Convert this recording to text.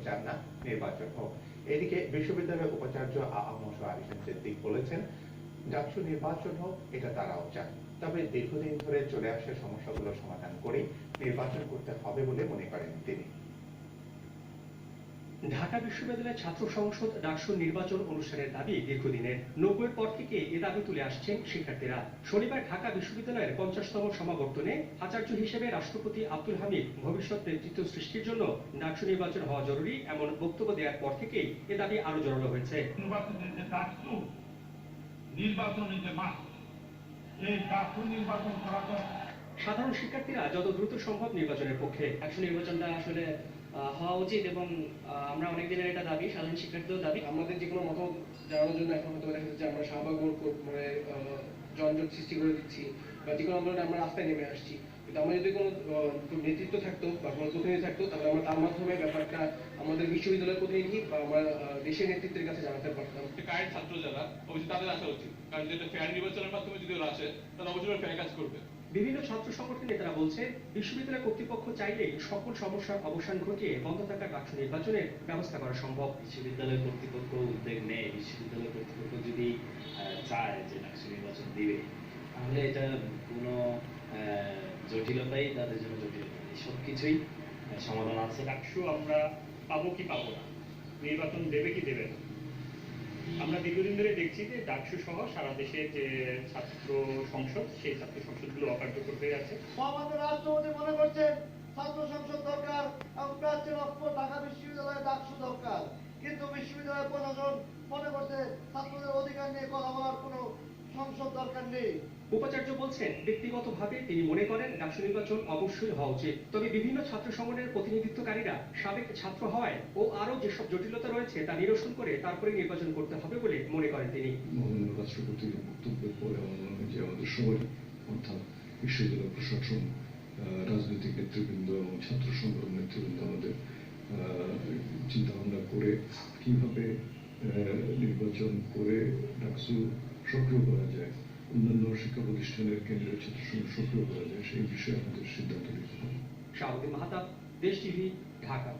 চান না নির্বাচন হোক। এদিকে বিশ্ববিদ্যালয়ের উপাচার্য আ.ম আরিফিন সিদ্দিক বলেছেন, ডাকসু নির্বাচন হোক এটা তারাও চান, তবে দীর্ঘদিন ধরে চলে আসা সমস্যাগুলো সমাধান করে নির্বাচন করতে হবে বলে মনে করেন তিনি। ঢাকা বিশ্ববিদ্যালয়ের ছাত্র সংসদ ডাকসু নির্বাচন অনুষ্ঠানের দাবি দীর্ঘদিনের। 90-এর পর থেকে এ দাবি তুলে আসছেন শিক্ষার্থীরা। শনিবার ঢাকা বিশ্ববিদ্যালয়ের 50তম সমাবর্তনে আচার্য হিসেবে রাষ্ট্রপতি আব্দুল হামিদ ভবিষ্যৎ নেতৃত্ব সৃষ্টির জন্য ডাকসু নির্বাচন হওয়া জরুরি এমন বক্তব্য দেওয়ার পর থেকেই এ দাবি আরো জোরালো হয়েছে। সাধারণ শিক্ষার্থীরা যত দ্রুত সম্ভব নির্বাচনের পক্ষে। ডাকসু নির্বাচনটা আসলে হওয়া উচিত এবং আমরা অনেক দিনের এটা দাবি, সাধারণ শিক্ষার্থীদের দাবি। আমাদের যে কোনো মতামত জানানোর জন্য এখন হয়তো দেখা যাচ্ছে আমরা শাহবাগ মানে জনজট সৃষ্টি করে দিচ্ছি বা যে কোনো আন্দোলনে আমরা রাস্তায় নেমে আসছি, কিন্তু আমরা যদি কোনো নেতৃত্ব থাকতো বা কোনো প্রতিনিধি থাকতো তাহলে আমরা তার মাধ্যমে ব্যাপারটা আমাদের বিশ্ববিদ্যালয়ের প্রতিনিধি বা আমরা দেশের নেতৃত্বের কাছে জানাতে পারতাম। কারেন্ট ছাত্র যারা অবশ্যই তাদের আসা উচিত, কারণ যেটা ফেয়ার নির্বাচনের মাধ্যমে যদি ওরা আসে তারা অবশ্যই ফেয়ার কাজ করবে। বিভিন্ন ছাত্র সংগঠনের নেতারা বলছে, বিশ্ববিদ্যালয় কর্তৃপক্ষ চাইলেই সকল সমস্যার অবসান ঘটিয়ে বন্ধ থাকা ডাকসু নির্বাচনের ব্যবস্থা করা সম্ভব। বিশ্ববিদ্যালয় কর্তৃপক্ষ উদ্যোগ নেয়, বিশ্ববিদ্যালয় কর্তৃপক্ষ যদি চায় যে ডাকসু নির্বাচন দিবে, তাহলে এটা কোনো জটিলতাই তাদের জন্য জটিলতা নেই, সবকিছুই সমাধান আছে। ডাকসু আমরা পাবো কি পাবো না, নির্বাচন দেবে কি দেবে না, আমরা দীর্ঘদিন ধরে দেখছি যে ডাকসু সহ সারা দেশে যে ছাত্র সংসদ, সেই ছাত্র সংসদগুলো অকার্যকর হয়ে আছে। আমাদের রাষ্ট্রপতি মনে করছেন ছাত্র সংসদ দরকার এবং প্রাচীন ঢাকা বিশ্ববিদ্যালয়ে ডাকসু দরকার, কিন্তু বিশ্ববিদ্যালয়ের প্রশাসন মনে করছে ছাত্রদের অধিকার নিয়ে কথা বলার কোনো সংসদ দরকার নেই। উপাচার্য বলছেন, ব্যক্তিগতভাবে তিনি মনে করেন ডাকসু নির্বাচন অবশ্যই হওয়া উচিত, তবে বিভিন্ন ছাত্র সংগঠনের প্রতিনিধিত্বকারীরা সাবেক ছাত্র হওয়ায় ও আরো যেসব জটিলতা রয়েছে তা নিরসন করে তারপরে নির্বাচন করতে হবে বলে মনে করেন তিনি। রাষ্ট্রপতির বক্তব্যের পরে আমার মনে হয় যে আমাদের সবাই, অর্থাৎ বিশ্ববিদ্যালয় প্রশাসন, রাজনৈতিক নেতৃবৃন্দ এবং ছাত্র সংগঠন নেতৃবৃন্দ আমাদের চিন্তা ভাবনা করে কিভাবে নির্বাচন করে ডাকসু সক্রিয় করা যায়, অন্যান্য শিক্ষা প্রতিষ্ঠানের কেন্দ্রীয় ছাত্র সংঘ সক্রিয় করা যায়, সেই বিষয়ে আমাদের সিদ্ধান্ত নিতে হবে। শাহাবুদ্দিন মাহাতাব, দেশ টিভি, ঢাকা।